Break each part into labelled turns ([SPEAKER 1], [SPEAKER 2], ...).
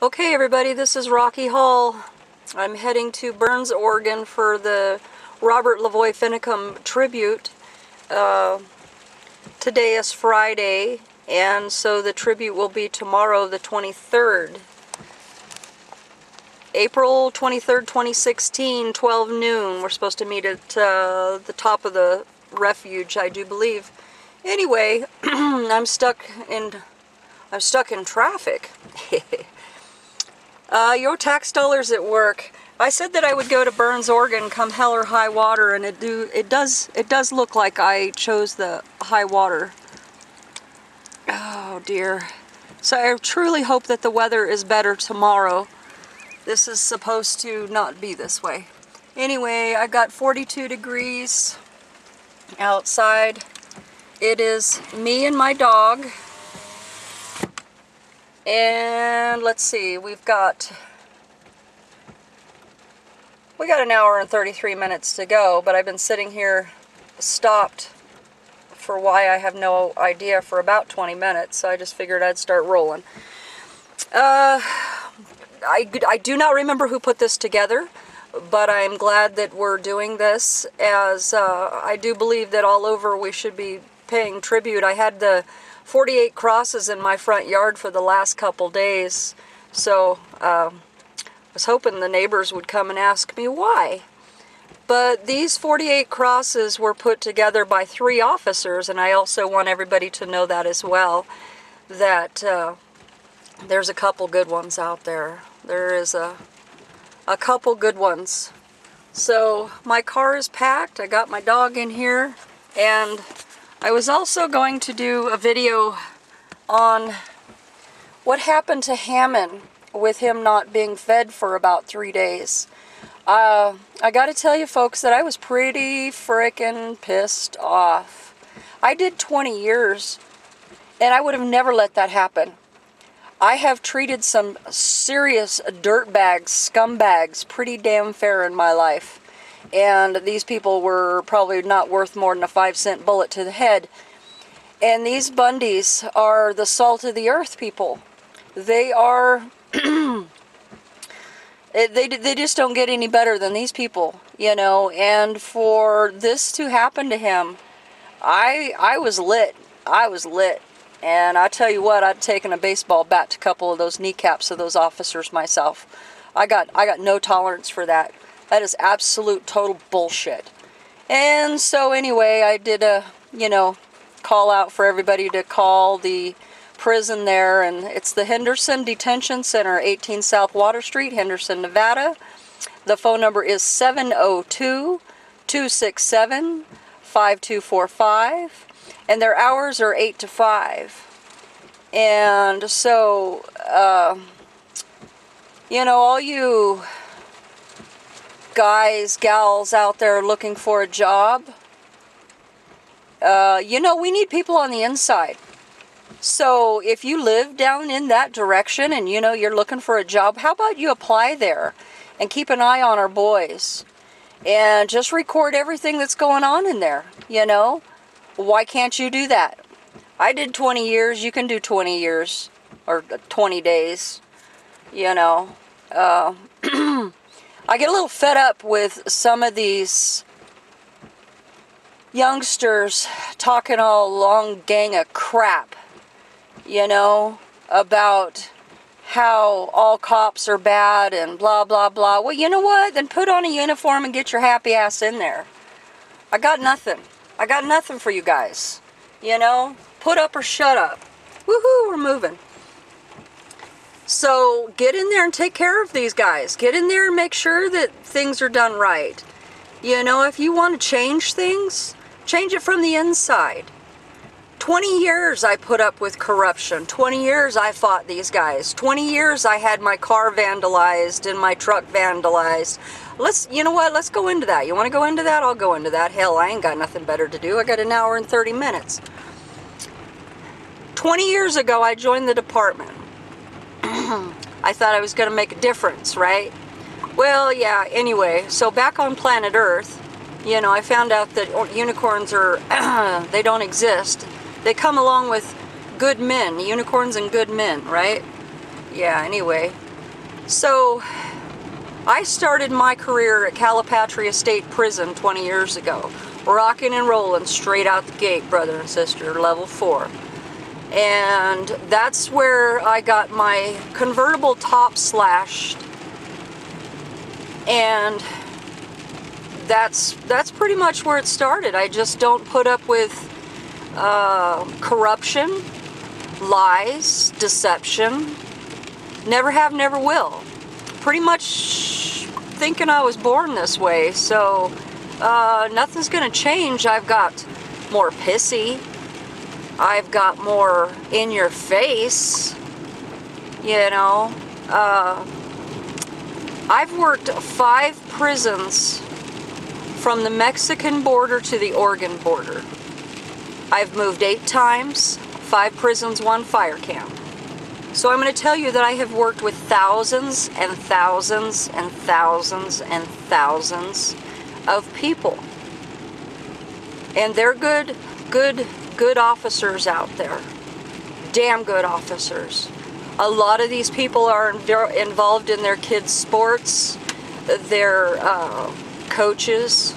[SPEAKER 1] Okay, everybody, this is Rocky Hall. I'm heading to Burns, Oregon for the Robert LaVoy Finucum tribute. Today is Friday, and so the tribute will be tomorrow, the 23rd. April 23rd, 2016, 12 noon. We're supposed to meet at the top of the refuge, I do believe. Anyway, I'm stuck in traffic. Your tax dollars at work. I said that I would go to Burns, Oregon, come hell or high water, and it does look like I chose the high water. Oh dear. So I truly hope that the weather is better tomorrow. This is supposed to not be this way. Anyway, I got 42 degrees outside. It is me and my dog. And let's see, we got an hour and 33 minutes to go, but I've been sitting here stopped for why I have no idea for about 20 minutes, so I just figured I'd start rolling. I do not remember who put this together, but I'm glad that we're doing this, as I do believe that all over we should be paying tribute. I had the 48 crosses in my front yard for the last couple days, so I was hoping the neighbors would come and ask me why. But these 48 crosses were put together by 3 officers, and I also want everybody to know that as well, that there's a couple good ones out there. There is a couple good ones. So my car is packed, I got my dog in here, and I was also going to do a video on what happened to Hammond with him not being fed for about 3 days. I gotta tell you folks that I was pretty frickin' pissed off. I did 20 years, and I would have never let that happen. I have treated some serious dirtbags, scumbags, pretty damn fair in my life. And these people were probably not worth more than a 5-cent bullet to the head. And these Bundys are the salt of the earth people. They are, they just don't get any better than these people, you know. And for this to happen to him, I was lit. I was lit. And I tell you what, I'd taken a baseball bat to a couple of those kneecaps of those officers myself. I got no tolerance for that. That is absolute total bullshit. And so anyway, I did a, call out for everybody to call the prison there, and it's the Henderson Detention Center, 18 South Water Street, Henderson, Nevada. The phone number is 702-267-5245, and their hours are 8 to 5. And so, all you guys, gals out there looking for a job, we need people on the inside. So if you live down in that direction and you're looking for a job, how about you apply there and keep an eye on our boys and just record everything that's going on in there, Why can't you do that? I did 20 years, you can do 20 years or 20 days, I get a little fed up with some of these youngsters talking all long gang of crap, about how all cops are bad and blah, blah, blah. Well, you know what? Then put on a uniform and get your happy ass in there. I got nothing. I got nothing for you guys. Put up or shut up. Woohoo, we're moving. So get in there and take care of these guys. Get in there and make sure that things are done right. If you want to change things, change it from the inside. 20 years I put up with corruption. 20 years I fought these guys. 20 years I had my car vandalized and my truck vandalized. Let's go into that. You want to go into that? I'll go into that. Hell, I ain't got nothing better to do. I got an hour and 30 minutes. 20 years ago, I joined the department. I thought I was going to make a difference, right? Well, yeah, anyway, so back on planet Earth, I found out that unicorns they don't exist. They come along with good men, unicorns and good men, right? Yeah, anyway, So I started my career at Calipatria State Prison 20 years ago, rocking and rolling straight out the gate, brother and sister, level 4. And that's where I got my convertible top slashed, and that's pretty much where it started. I just don't put up with corruption, lies, deception. Never have, never will. Pretty much thinking I was born this way, so nothing's gonna change. I've got more pissy. I've got more in your face, you know. I've worked 5 prisons from the Mexican border to the Oregon border. I've moved 8 times, 5 prisons, 1 fire camp. So I'm going to tell you that I have worked with thousands and thousands and thousands and thousands of people. And they're good officers out there. Damn good officers. A lot of these people are involved in their kids' sports, their coaches,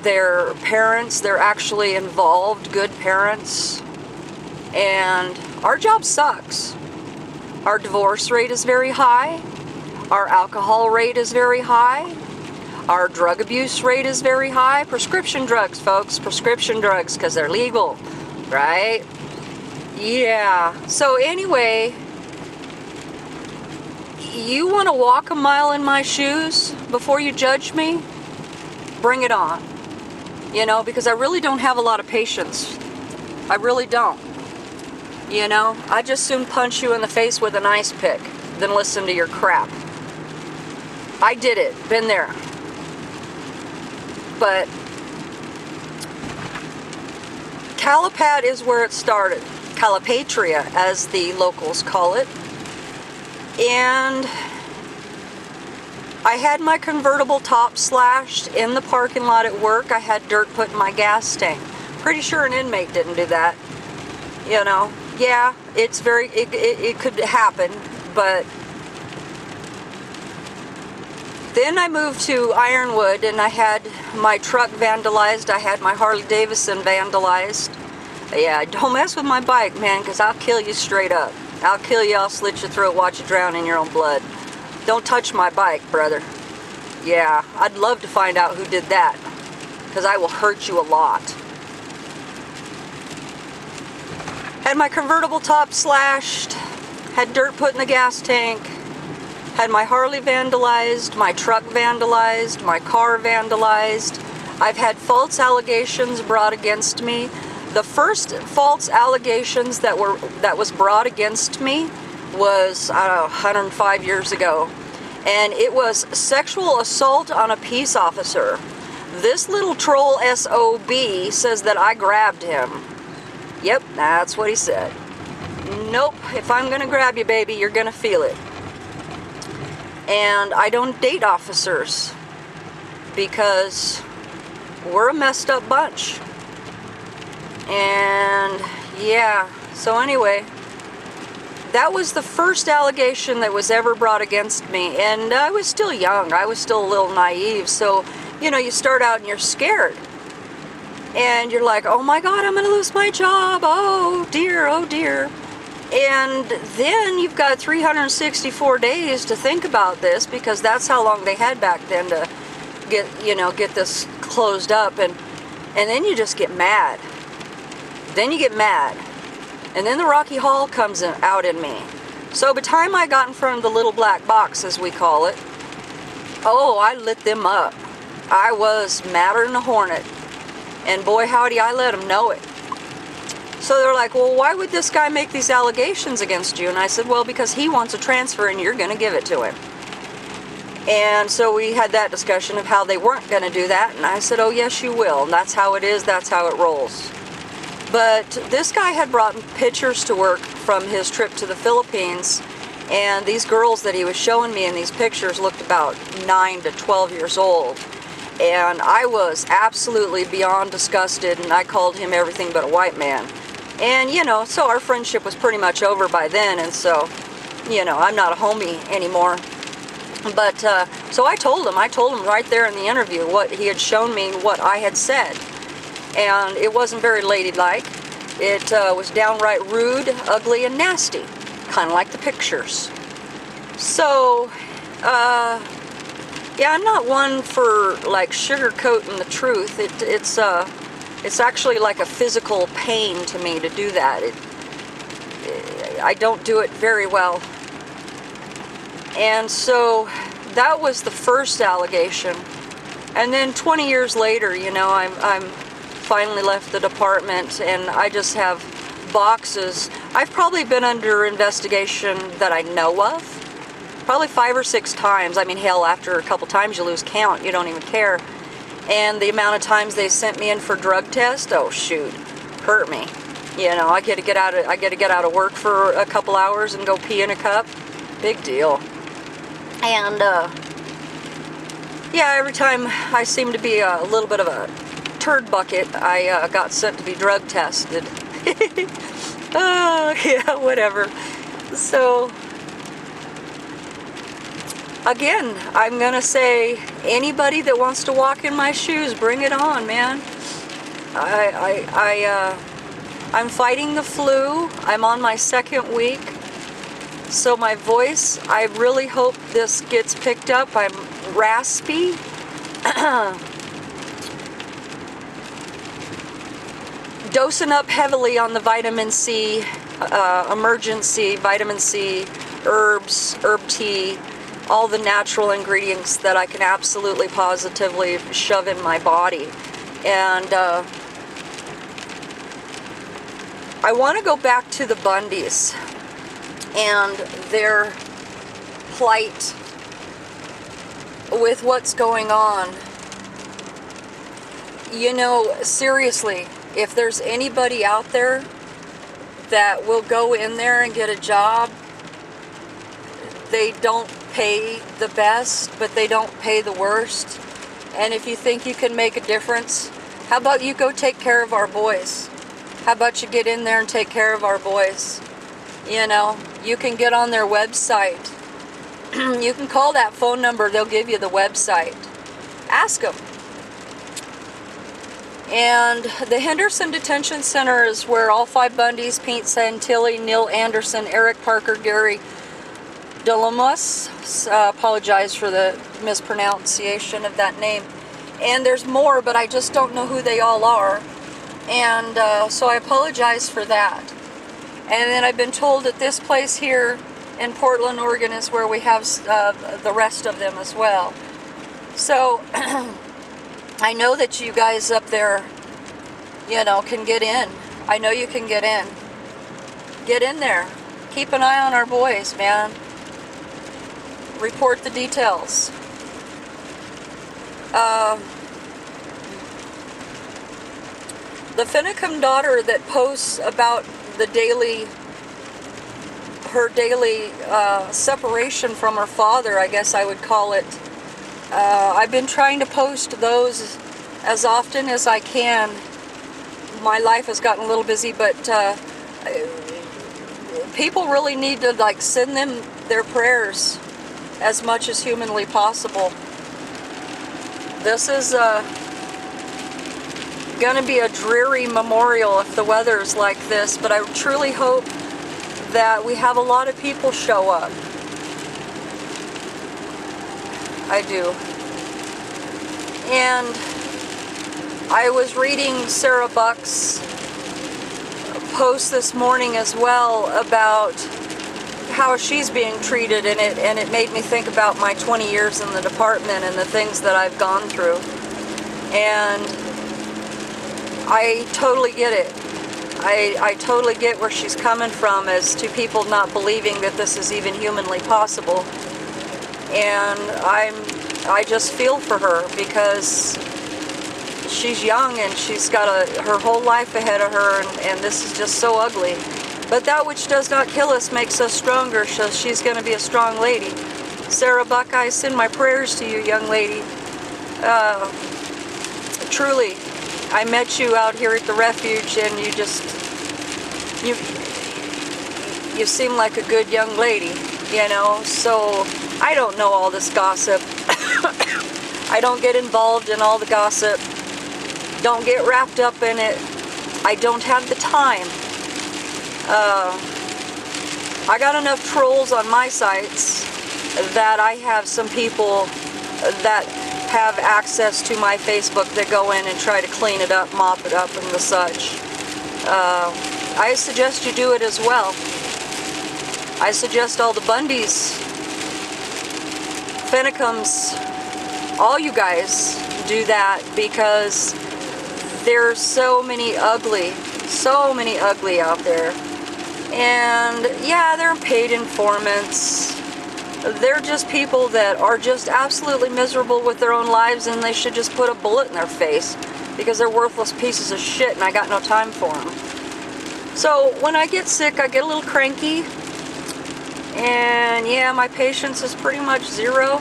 [SPEAKER 1] their parents. They're actually involved, good parents. And our job sucks. Our divorce rate is very high. Our alcohol rate is very high. Our drug abuse rate is very high. Prescription drugs, folks. Prescription drugs, because they're legal, right? Yeah. So anyway, you want to walk a mile in my shoes before you judge me? Bring it on. You know, because I really don't have a lot of patience. I really don't. You know, I just soon punch you in the face with an ice pick than listen to your crap. I did it. Been there. But Calipat is where it started. Calipatria, as the locals call it. And I had my convertible top slashed in the parking lot at work. I had dirt put in my gas tank. Pretty sure an inmate didn't do that. You know, yeah, it's it could happen, but then I moved to Ironwood and I had my truck vandalized. I had my Harley Davidson vandalized. Yeah, don't mess with my bike, man, because I'll kill you straight up. I'll kill you, I'll slit your throat, watch you drown in your own blood. Don't touch my bike, brother. Yeah, I'd love to find out who did that, because I will hurt you a lot. Had my convertible top slashed, had dirt put in the gas tank, had my Harley vandalized, my truck vandalized, my car vandalized. I've had false allegations brought against me. The first false allegations that was brought against me was, I don't know, 105 years ago. And it was sexual assault on a peace officer. This little troll SOB says that I grabbed him. Yep, that's what he said. Nope, if I'm gonna grab you, baby, you're gonna feel it. And I don't date officers because we're a messed up bunch. And yeah, so anyway, that was the first allegation that was ever brought against me. And I was still young, I was still a little naive. So, you know, you start out and you're scared. And you're like, oh my God, I'm gonna lose my job. Oh dear, oh dear. And then you've got 364 days to think about this, because that's how long they had back then to get this closed up. And then you just get mad. Then you get mad. And then the Rocky Hall comes out in me. So by the time I got in front of the little black box, as we call it, oh, I lit them up. I was madder than a hornet. And boy, howdy, I let them know it. So they're like, well, why would this guy make these allegations against you? And I said, well, because he wants a transfer and you're going to give it to him. And so we had that discussion of how they weren't going to do that. And I said, oh, yes, you will. And that's how it is. That's how it rolls. But this guy had brought pictures to work from his trip to the Philippines. And these girls that he was showing me in these pictures looked about 9 to 12 years old. And I was absolutely beyond disgusted, and I called him everything but a white man. And, you know, so our friendship was pretty much over by then, and so, you know, I'm not a homie anymore. But, so I told him right there in the interview what he had shown me, what I had said. And it wasn't very ladylike. It was downright rude, ugly, and nasty. Kind of like the pictures. So, yeah, I'm not one for, like, sugarcoating the truth. It's actually like a physical pain to me to do that. I don't do it very well. And so that was the first allegation. And then 20 years later, you know, I'm finally left the department, and I just have boxes. I've probably been under investigation that I know of, probably 5 or 6 times. I mean, hell, after a couple times you lose count, you don't even care. And the amount of times they sent me in for drug test, oh shoot, hurt me. You know, I get to get out of work for a couple hours and go pee in a cup. Big deal. And yeah, every time I seem to be a little bit of a turd bucket, I got sent to be drug tested. Oh, yeah, whatever. So, again, I'm gonna say, anybody that wants to walk in my shoes, bring it on, man. I'm fighting the flu. I'm on my 2nd week. So my voice, I really hope this gets picked up. I'm raspy. Dosing up heavily on the vitamin C, emergency vitamin C, herbs, herb tea, all the natural ingredients that I can absolutely positively shove in my body. And I want to go back to the Bundys and their plight with what's going on. You know, seriously, if there's anybody out there that will go in there and get a job, they don't pay the best, but they don't pay the worst. And if you think you can make a difference, how about you go take care of our boys? How about you get in there and take care of our boys? You know, you can get on their website. You can call that phone number, they'll give you the website. Ask them. And the Henderson Detention Center is where all 5 Bundys, Pete Santilli, Neil Anderson, Eric Parker, Gary Delamos, apologize for the mispronunciation of that name. And there's more, but I just don't know who they all are. And so I apologize for that. And then I've been told that this place here in Portland, Oregon is where we have the rest of them as well. So I know that you guys up there, you know, can get in. I know you can get in. Get in there. Keep an eye on our boys, man. Report the details. The Finucum daughter that posts about the her daily separation from her father, I guess I would call it. I've been trying to post those as often as I can. My life has gotten a little busy, but people really need to like send them their prayers as much as humanly possible. This is going to be a dreary memorial if the weather's like this, but I truly hope that we have a lot of people show up. I do. And I was reading Sara Buck's post this morning as well about how she's being treated, and it made me think about my 20 years in the department and the things that I've gone through. And I totally get it. I totally get where she's coming from as to people not believing that this is even humanly possible. And I just feel for her because she's young and she's got her whole life ahead of her, and this is just so ugly. But that which does not kill us makes us stronger, so she's going to be a strong lady. Sara Buck, I send my prayers to you, young lady. Truly, I met you out here at the refuge, and you seem like a good young lady. you know, so I don't know all this gossip. I don't get involved in all the gossip. Don't get wrapped up in it. I don't have the time. I got enough trolls on my sites that I have some people that have access to my Facebook that go in and try to clean it up, mop it up, and the such. I suggest you do it as well. I suggest all the Bundys, Finucums, all you guys do that, because there's so many ugly out there. And yeah, they're paid informants. They're just people that are just absolutely miserable with their own lives, and they should just put a bullet in their face, because they're worthless pieces of shit and I got no time for them. So when I get sick, I get a little cranky, and yeah, my patience is pretty much zero.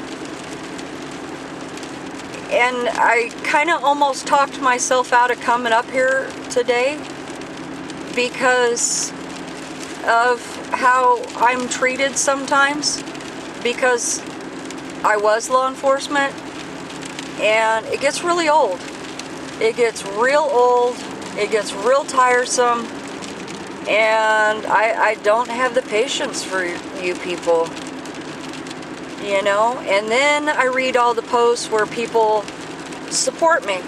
[SPEAKER 1] And I kind of almost talked myself out of coming up here today because of how I'm treated sometimes, because I was law enforcement, and it gets really old. It gets real old, it gets real tiresome, and I don't have the patience for you people, you know. And then I read all the posts where people support me,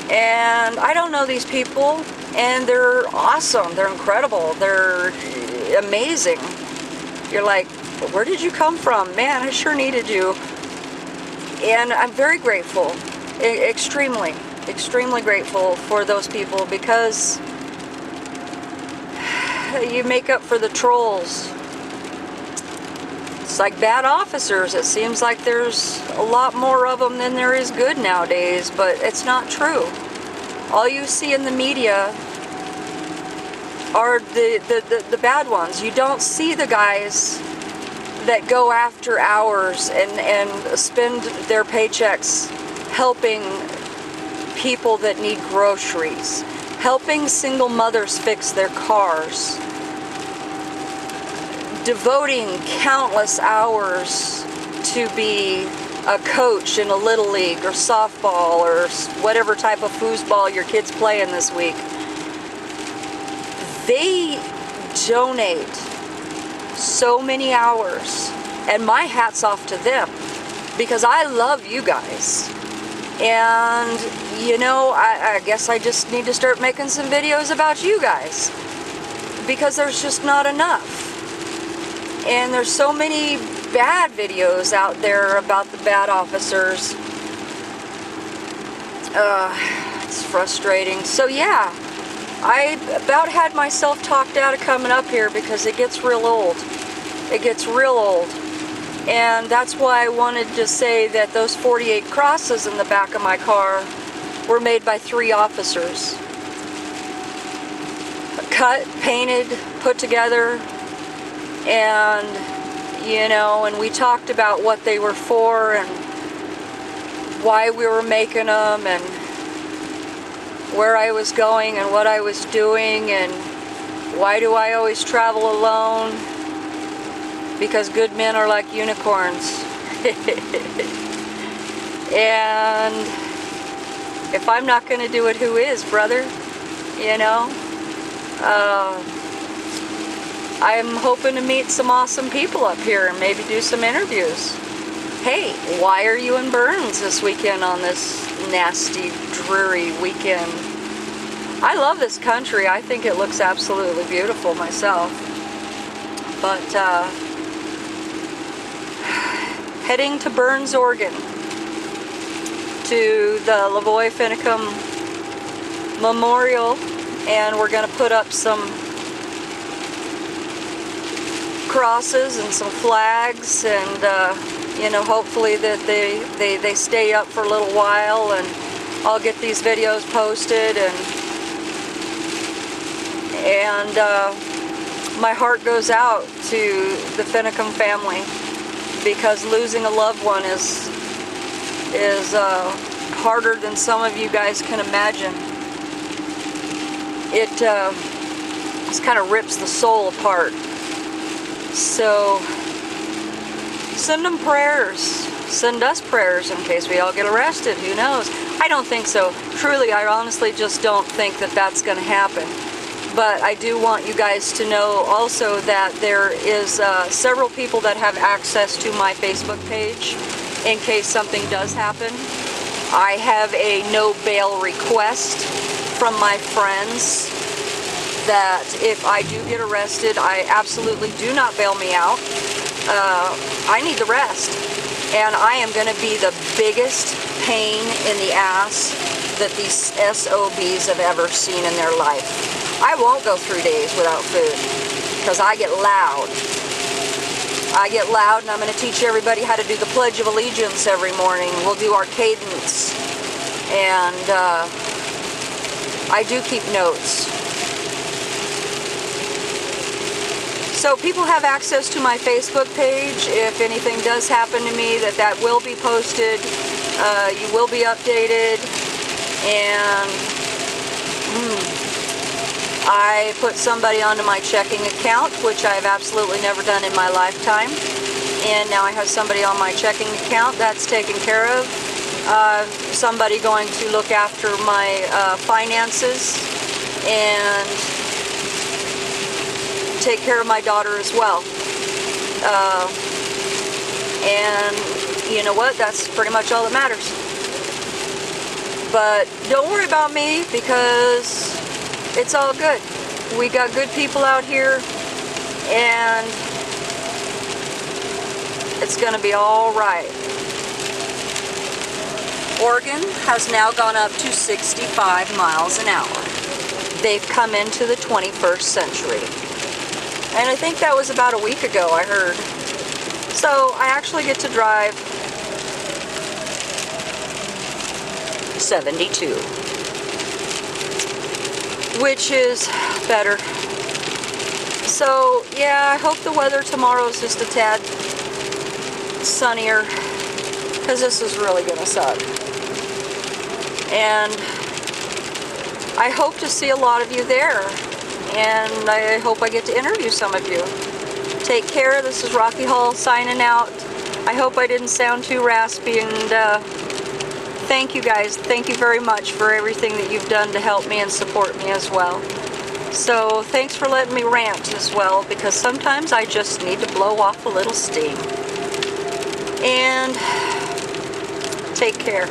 [SPEAKER 1] and I don't know these people, and they're awesome, they're incredible, they're amazing. You're like, where did you come from? Man, I sure needed you. And I'm very grateful, extremely grateful for those people, because you make up for the trolls. It's like bad officers. It seems like there's a lot more of them than there is good nowadays, but it's not true. All you see in the media are the bad ones. You don't see the guys that go after hours and spend their paychecks helping people that need groceries, helping single mothers fix their cars, devoting countless hours to be a coach in a little league or softball or whatever type of foosball your kids playing this week. They donate so many hours, and my hat's off to them, because I love you guys. And you know, I guess I just need to start making some videos about you guys, because there's just not enough. And there's so many bad videos out there about the bad officers. It's frustrating. So yeah, I about had myself talked out of coming up here, because it gets real old. It gets real old. And that's why I wanted to say that those 48 crosses in the back of my car were made by 3 officers. Cut, painted, put together, and you know, and we talked about what they were for and why we were making them and where I was going and what I was doing, and why do I always travel alone? Because good men are like unicorns. And if I'm not going to do it, who is, brother? You know? I'm hoping to meet some awesome people up here and maybe do some interviews. Hey, why are you in Burns this weekend on this nasty, dreary weekend? I love this country. I think it looks absolutely beautiful myself. But, heading to Burns, Oregon, to the LaVoy Finucum Memorial, and we're going to put up some crosses and some flags, and you know, hopefully that they stay up for a little while, and I'll get these videos posted, and my heart goes out to the Finucum family, because losing a loved one is harder than some of you guys can imagine. It just kind of rips the soul apart. So Send them prayers. Send us prayers in case we all get arrested. Who knows? I don't think so. Truly, I honestly just don't think that that's going to happen. But I do want you guys to know also that there is several people that have access to my Facebook page in case something does happen. I have a no bail request from my friends that if I do get arrested, I absolutely do not bail me out. I need the rest. And I am going to be the biggest pain in the ass that these SOBs have ever seen in their life. I won't go 3 days without food because I get loud. I get loud, and I'm going to teach everybody how to do the Pledge of Allegiance every morning. We'll do our cadence. And I do keep notes. So people have access to my Facebook page. If anything does happen to me, that will be posted. You will be updated. And I put somebody onto my checking account, which I've absolutely never done in my lifetime. And now I have somebody on my checking account. That's taken care of. Somebody going to look after my finances and take care of my daughter as well. And you know what? That's pretty much all that matters. But don't worry about me because it's all good. We got good people out here, and it's going to be all right. Oregon has now gone up to 65 miles an hour. They've come into the 21st century. And I think that was about a week ago, I heard. So I actually get to drive 72. Which is better. So, yeah, I hope the weather tomorrow is just a tad sunnier, because this is really going to suck. And I hope to see a lot of you there, and I hope I get to interview some of you. Take care. This is Rocky Hall signing out. I hope I didn't sound too raspy, and thank you guys. Thank you very much for everything that you've done to help me and support me as well. So thanks for letting me rant as well, because sometimes I just need to blow off a little steam. And take care.